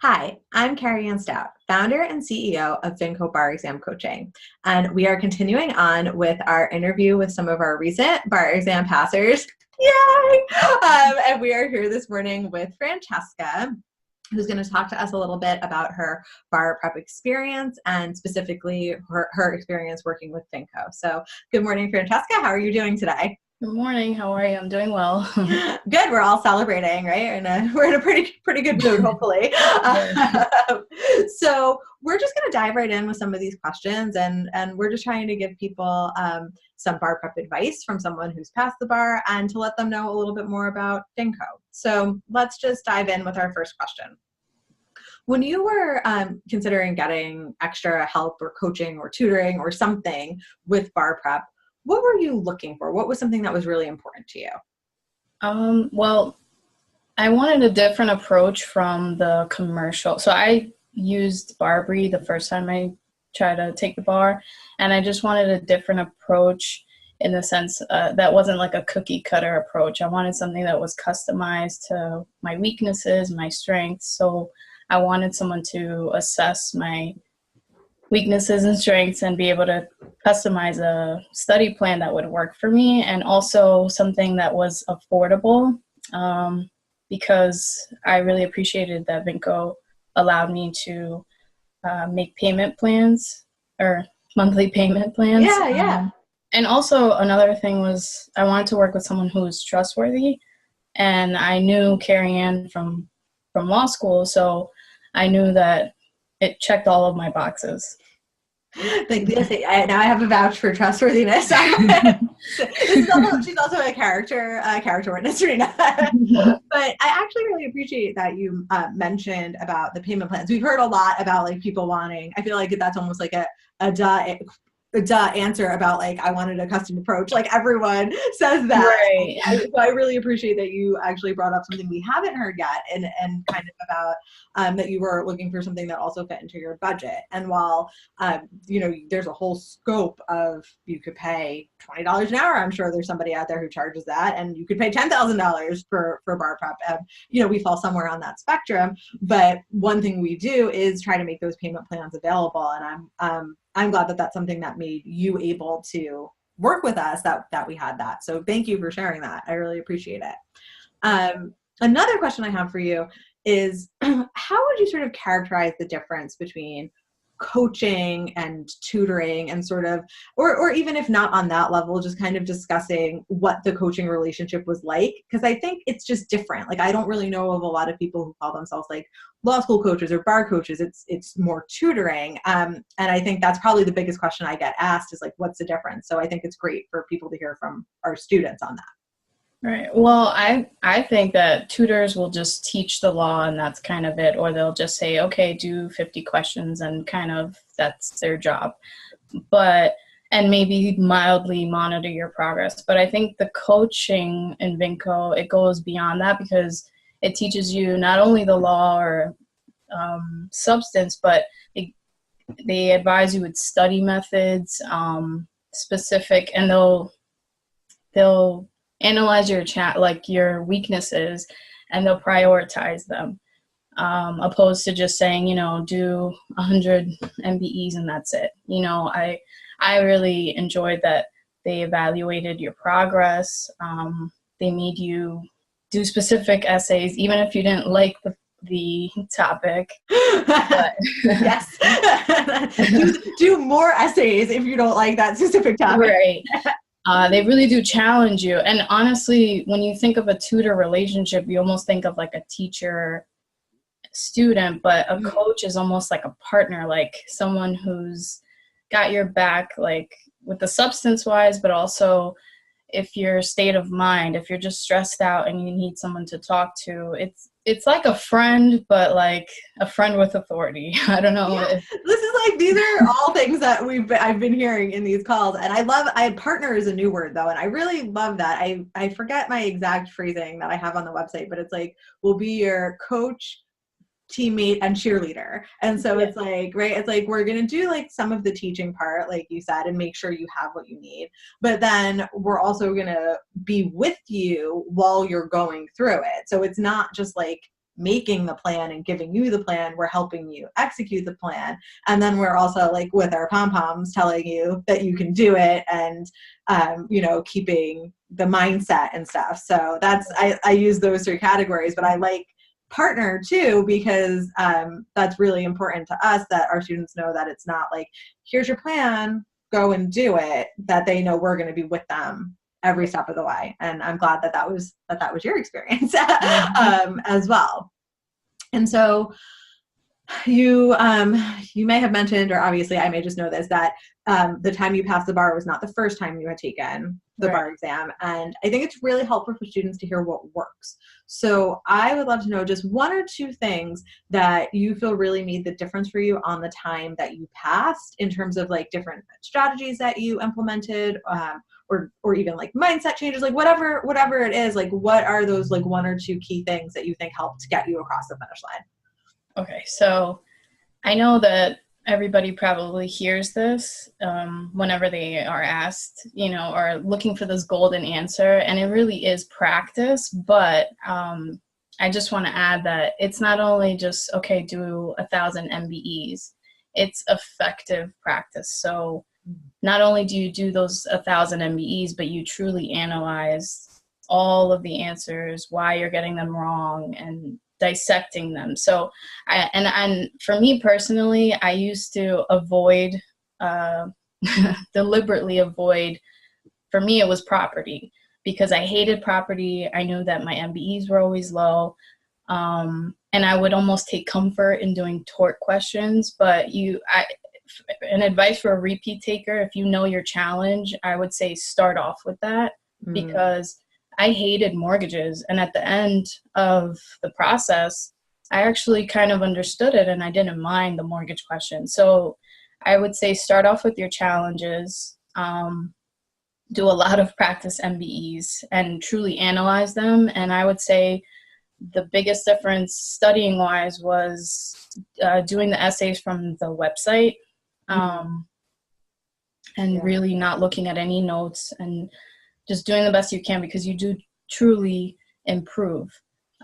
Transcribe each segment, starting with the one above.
Hi, I'm Carrie Ann Stout, founder and CEO of Vinco Bar Exam Coaching, and we are continuing on with our interview with some of our recent bar exam passers. Yay! And we are here this morning with Francheska, who's going to talk to us a little bit about her bar prep experience and specifically her experience working with Vinco. So good morning, Francheska. How are you doing today? Good morning. How are you? I'm doing well. Good. We're all celebrating, right? And we're in a pretty good mood, hopefully. So we're just going to dive right in with some of these questions, and we're just trying to give people some bar prep advice from someone who's passed the bar, and to let them know a little bit more about Vinco. So let's just dive in with our first question. When you were considering getting extra help or coaching or tutoring or something with bar prep, what were you looking for? What was something that was really important to you? Well, I wanted a different approach from the commercial. So I used Barbary the first time I tried to take the bar, and I just wanted a different approach in the sense that wasn't like a cookie cutter approach. I wanted something that was customized to my weaknesses, my strengths. So I wanted someone to assess my weaknesses and strengths and be able to customize a study plan that would work for me, and also something that was affordable, because I really appreciated that Vinco allowed me to make payment plans or monthly payment plans. Yeah. And also another thing was I wanted to work with someone who was trustworthy, and I knew Carrie Ann from law school, so I knew that it checked all of my boxes. Now I have a vouch for trustworthiness. She's also a character witness, Serena. But I actually really appreciate that you mentioned about the payment plans. We've heard a lot about like people wanting. I feel like that's almost like a duh answer about like I wanted a custom approach. Like everyone says that. Right. So I really appreciate that you actually brought up something we haven't heard yet, and kind of about that you were looking for something that also fit into your budget. And while there's a whole scope of, you could pay $20 an hour. I'm sure there's somebody out there who charges that, and you could pay $10,000 for bar prep. We fall somewhere on that spectrum. But one thing we do is try to make those payment plans available, and I'm glad that that's something that made you able to work with us, that we had that. So thank you for sharing that. I really appreciate it. Another question I have for you is, how would you sort of characterize the difference between coaching and tutoring, and sort of, or even if not on that level, just kind of discussing what the coaching relationship was like? Because I think it's just different. Like, I don't really know of a lot of people who call themselves like law school coaches or bar coaches. It's more tutoring. And I think that's probably the biggest question I get asked is like, what's the difference? So I think it's great for people to hear from our students on that. Right. Well, I think that tutors will just teach the law and that's kind of it, or they'll just say, okay, do 50 questions and kind of that's their job. And maybe mildly monitor your progress. But I think the coaching in Vinco, it goes beyond that, because it teaches you not only the law or substance, but they advise you with study methods, specific, and they'll analyze your weaknesses, and they'll prioritize them, opposed to just saying, do 100 MBEs and that's it. I really enjoyed that they evaluated your progress. They made you do specific essays, even if you didn't like the topic. Yes. do more essays if you don't like that specific topic. Right. They really do challenge you. And honestly, when you think of a tutor relationship, you almost think of like a teacher-student, but a coach is almost like a partner, like someone who's got your back, like with the substance-wise, but also if your state of mind, if you're just stressed out and you need someone to talk to, it's like a friend, but like a friend with authority. I don't know. Yeah. These are all things that I've been hearing in these calls, and partner is a new word though, and I really love that. I forget my exact phrasing that I have on the website, but it's like, we'll be your coach, teammate, and cheerleader. And so it's like, right, it's like we're going to do like some of the teaching part, like you said, and make sure you have what you need. But then we're also going to be with you while you're going through it. So it's not just like making the plan and giving you the plan. We're helping you execute the plan. And then we're also like with our pom-poms telling you that you can do it and, keeping the mindset and stuff. So that's, I use those three categories, but I like partner too, because that's really important to us, that our students know that it's not like, here's your plan, go and do it, that they know we're going to be with them every step of the way. And I'm glad that was your experience as well. And so you may have mentioned, or obviously I may just know this, that the time you passed the bar was not the first time you had taken the bar exam. And I think it's really helpful for students to hear what works. So I would love to know just one or two things that you feel really made the difference for you on the time that you passed, in terms of like different strategies that you implemented, or even like mindset changes, like whatever it is, like what are those like one or two key things that you think helped get you across the finish line? Okay, so I know that everybody probably hears this whenever they are asked, or looking for this golden answer, and it really is practice. But I just want to add that it's not only just, okay, do 1,000 MBEs, it's effective practice. So not only do you do those 1,000 MBEs, but you truly analyze all of the answers, why you're getting them wrong, and dissecting them. So and for me personally, I used to deliberately avoid, for me it was property, because I hated property. I knew that my MBEs were always low, and I would almost take comfort in doing tort questions. But an advice for a repeat taker, if you know your challenge, I would say start off with that, because I hated mortgages. And at the end of the process, I actually kind of understood it and I didn't mind the mortgage question. So I would say start off with your challenges, do a lot of practice MBEs and truly analyze them. And I would say the biggest difference studying wise was doing the essays from the website, and really not looking at any notes and just doing the best you can, because you do truly improve.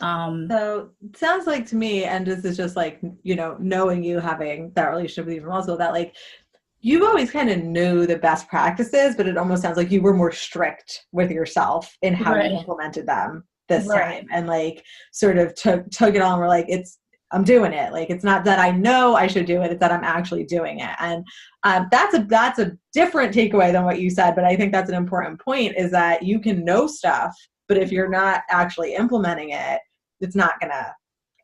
So it sounds like to me, and this is just like, knowing you, having that relationship with you from also, that like you always kind of knew the best practices, but it almost sounds like you were more strict with yourself in how you implemented them this time, and like sort of took it on. We're like, I'm doing it. Like, it's not that I know I should do it, it's that I'm actually doing it. And that's a different takeaway than what you said, but I think that's an important point, is that you can know stuff, but if you're not actually implementing it, it's not going to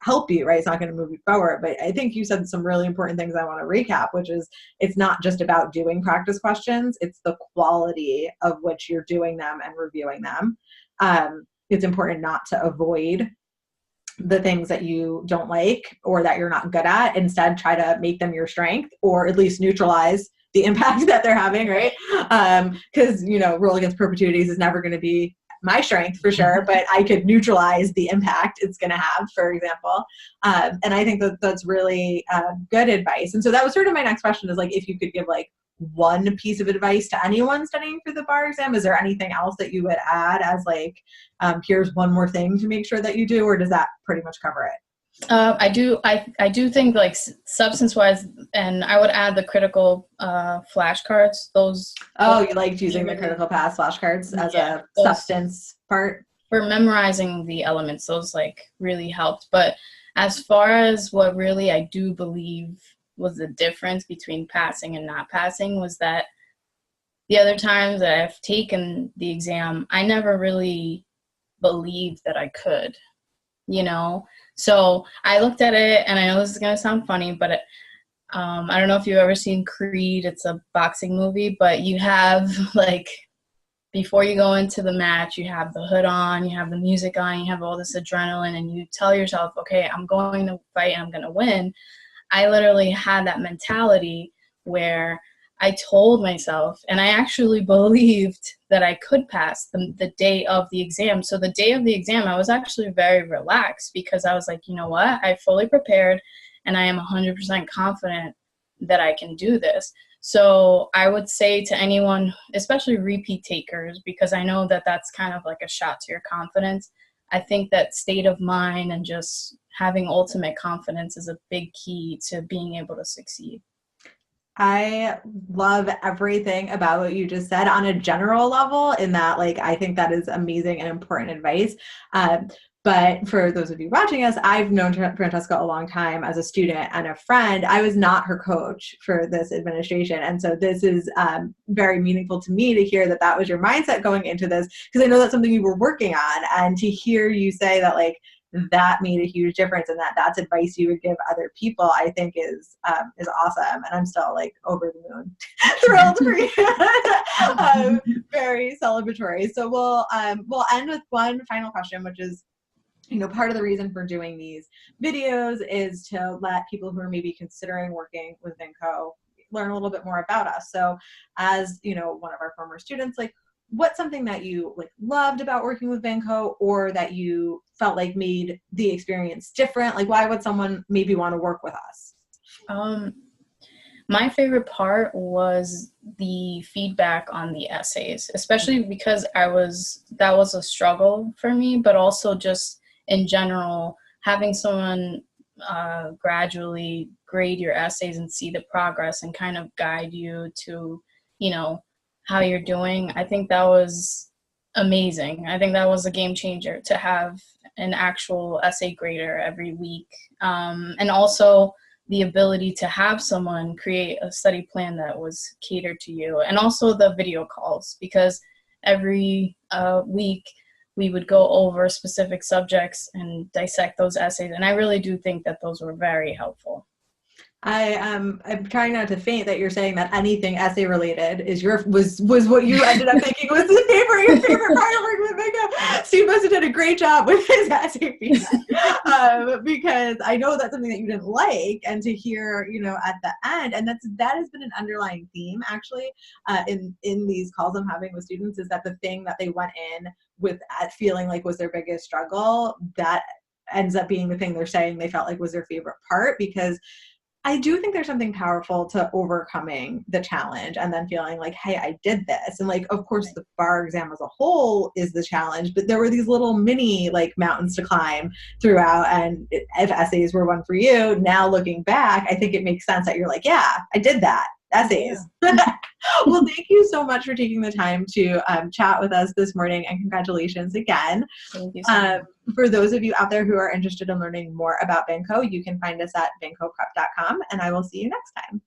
help you, right? It's not going to move you forward. But I think you said some really important things I want to recap, which is it's not just about doing practice questions, it's the quality of which you're doing them and reviewing them. It's important not to avoid the things that you don't like or that you're not good at. Instead, try to make them your strength, or at least neutralize the impact that they're having, right? Because, rule against perpetuities is never going to be my strength for sure, but I could neutralize the impact it's going to have, for example. And I think that's really good advice. And so that was sort of my next question, is like, if you could give like one piece of advice to anyone studying for the bar exam, is there anything else that you would add as like, here's one more thing to make sure that you do, or does that pretty much cover it? I do think like substance wise, and I would add the critical flashcards. You liked using the critical pass flashcards as a substance part? For memorizing the elements, those like really helped. But as far as what really I do believe was the difference between passing and not passing, was that the other times that I've taken the exam, I never really believed that I could, So I looked at it, and I know this is going to sound funny, but I don't know if you've ever seen Creed. It's a boxing movie, but you have like, before you go into the match, you have the hood on, you have the music on, you have all this adrenaline, and you tell yourself, okay, I'm going to fight and I'm going to win. I literally had that mentality where I told myself, and I actually believed that I could pass the day of the exam. So the day of the exam, I was actually very relaxed, because I was like, you know what? I fully prepared, and I am 100% confident that I can do this. So I would say to anyone, especially repeat takers, because I know that that's kind of like a shot to your confidence, I think that state of mind and just having ultimate confidence is a big key to being able to succeed. I love everything about what you just said on a general level, in that, like, I think that is amazing and important advice. But for those of you watching us, I've known Francheska a long time as a student and a friend. I was not her coach for this administration. And so this is very meaningful to me to hear that that was your mindset going into this, because I know that's something you were working on. And to hear you say that, like, that made a huge difference and that that's advice you would give other people, I think is awesome. And I'm still, like, over the moon thrilled for you. Very celebratory. So we'll end with one final question, which is, part of the reason for doing these videos is to let people who are maybe considering working with Vinco learn a little bit more about us. So as, one of our former students, like, what's something that you, like, loved about working with Vinco, or that you felt like made the experience different? Like, why would someone maybe want to work with us? My favorite part was the feedback on the essays, especially because that was a struggle for me, but also just in general, having someone gradually grade your essays and see the progress and kind of guide you to, how you're doing. I think that was amazing. I think that was a game changer to have an actual essay grader every week. And also the ability to have someone create a study plan that was catered to you, and also the video calls, because every week we would go over specific subjects and dissect those essays. And I really do think that those were very helpful. I'm trying not to faint that you're saying that anything essay related was what you ended up thinking was your favorite part of working with Vinco. Steve must have done a great job with his essay feedback, because I know that's something that you didn't like, and to hear, at the end, and that has been an underlying theme actually in these calls I'm having with students, is that the thing that they went in with feeling like was their biggest struggle, that ends up being the thing they're saying they felt like was their favorite part. Because I do think there's something powerful to overcoming the challenge and then feeling like, hey, I did this. And, like, of course, the bar exam as a whole is the challenge, but there were these little mini, like, mountains to climb throughout. And if essays were one for you, now looking back, I think it makes sense that you're like, yeah, I did that. Essays. Yeah. Well, thank you so much for taking the time to chat with us this morning, and congratulations again. Thank you so much. For those of you out there who are interested in learning more about Vinco, you can find us at vincoprep.com, and I will see you next time.